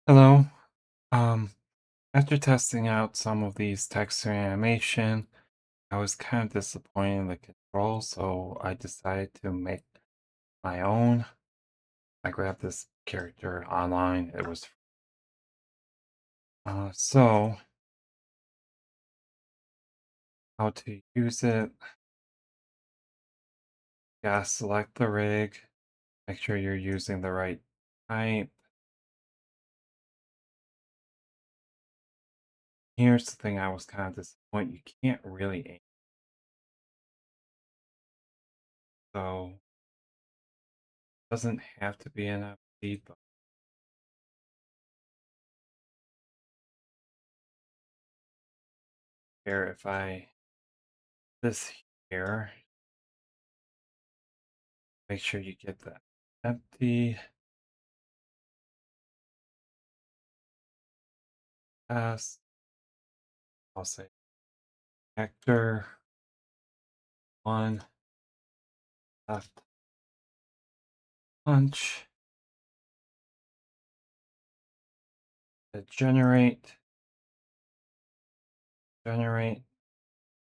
Hello. Um, After testing out some of these texture animation, I was kind of disappointed in the control, so I decided to make my own. I grabbed this character online. It was so how to use it. Gotta select the rig. Make sure you're using the right type. Here's the thing I was kind of disappointed. You can't really aim. So it doesn't have to be an FD, but here if I this here. Make sure you get that empty pass. I'll say actor one left punch to generate.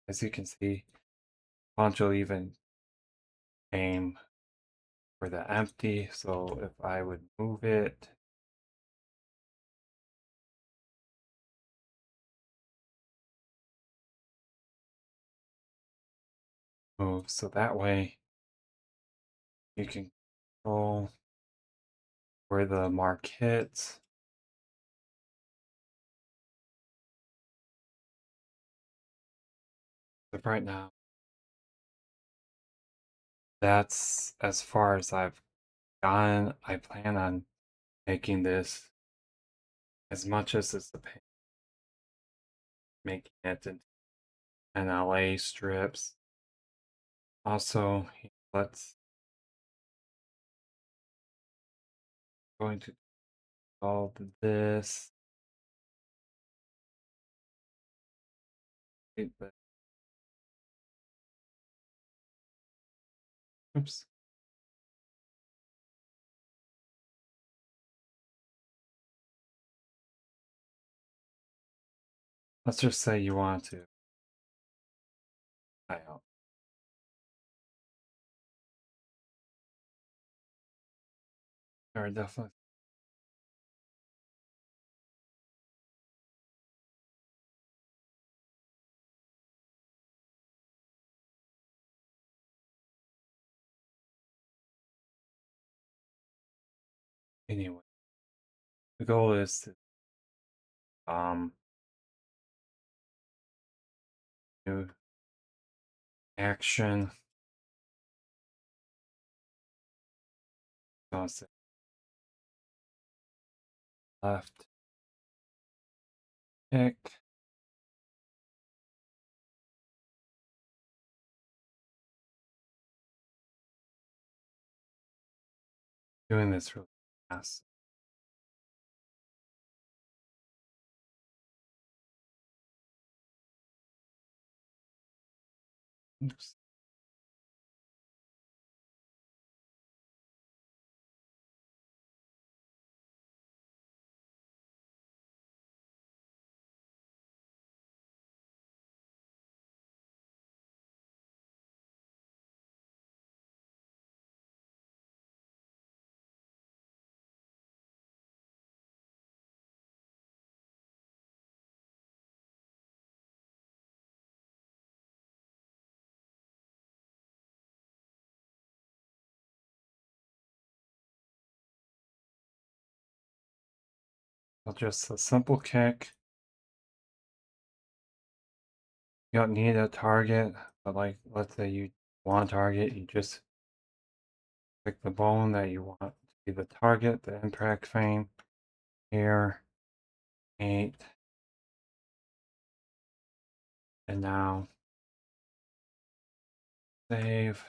As you can see, punch will even aim for the empty. So if I would move it, move so that way you can control where the mark hits. But right now, that's as far as I've gotten. I plan on making this as much as it's a pain, making it into NLA strips. Also, let's going to solve this. But oops. Let's just say you want to try out. Or definitely anyway. The goal is to um do action. So say left kick. Doing this really fast. Oops. So just a simple kick. You don't need a target, but like let's say you want a target, you just pick the bone that you want to be the target, the impact frame here, 8, and now save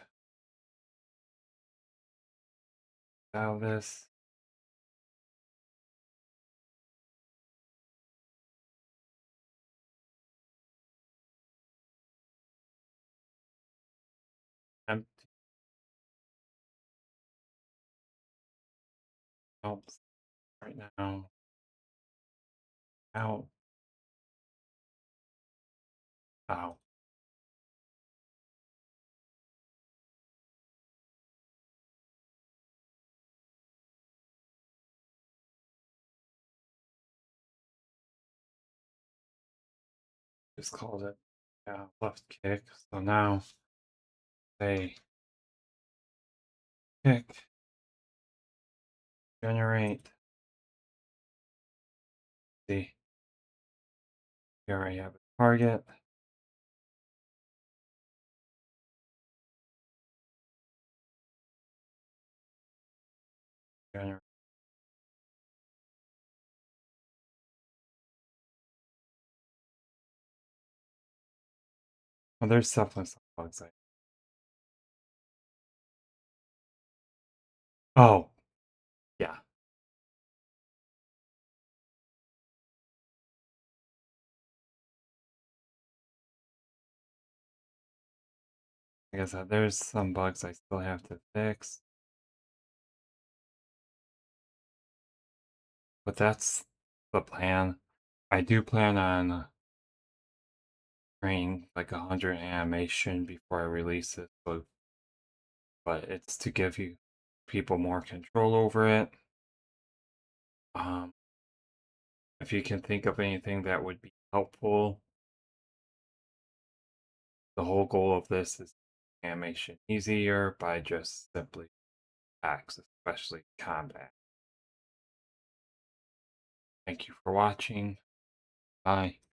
out of this. Empty helps right now. out. Ow. Just called it left kick. So now say kick, generate. See, here I have a target. Generate. Oh, there's definitely some bugs. Oh, yeah. Like I said, there's some bugs I still have to fix, but that's the plan. I do plan on training like 100 animation before I release it, but it's to give you people more control over it. Um, if you can think of anything that would be helpful, the whole goal of this is animation easier by just simply acts, especially combat. Thank you for watching. Bye.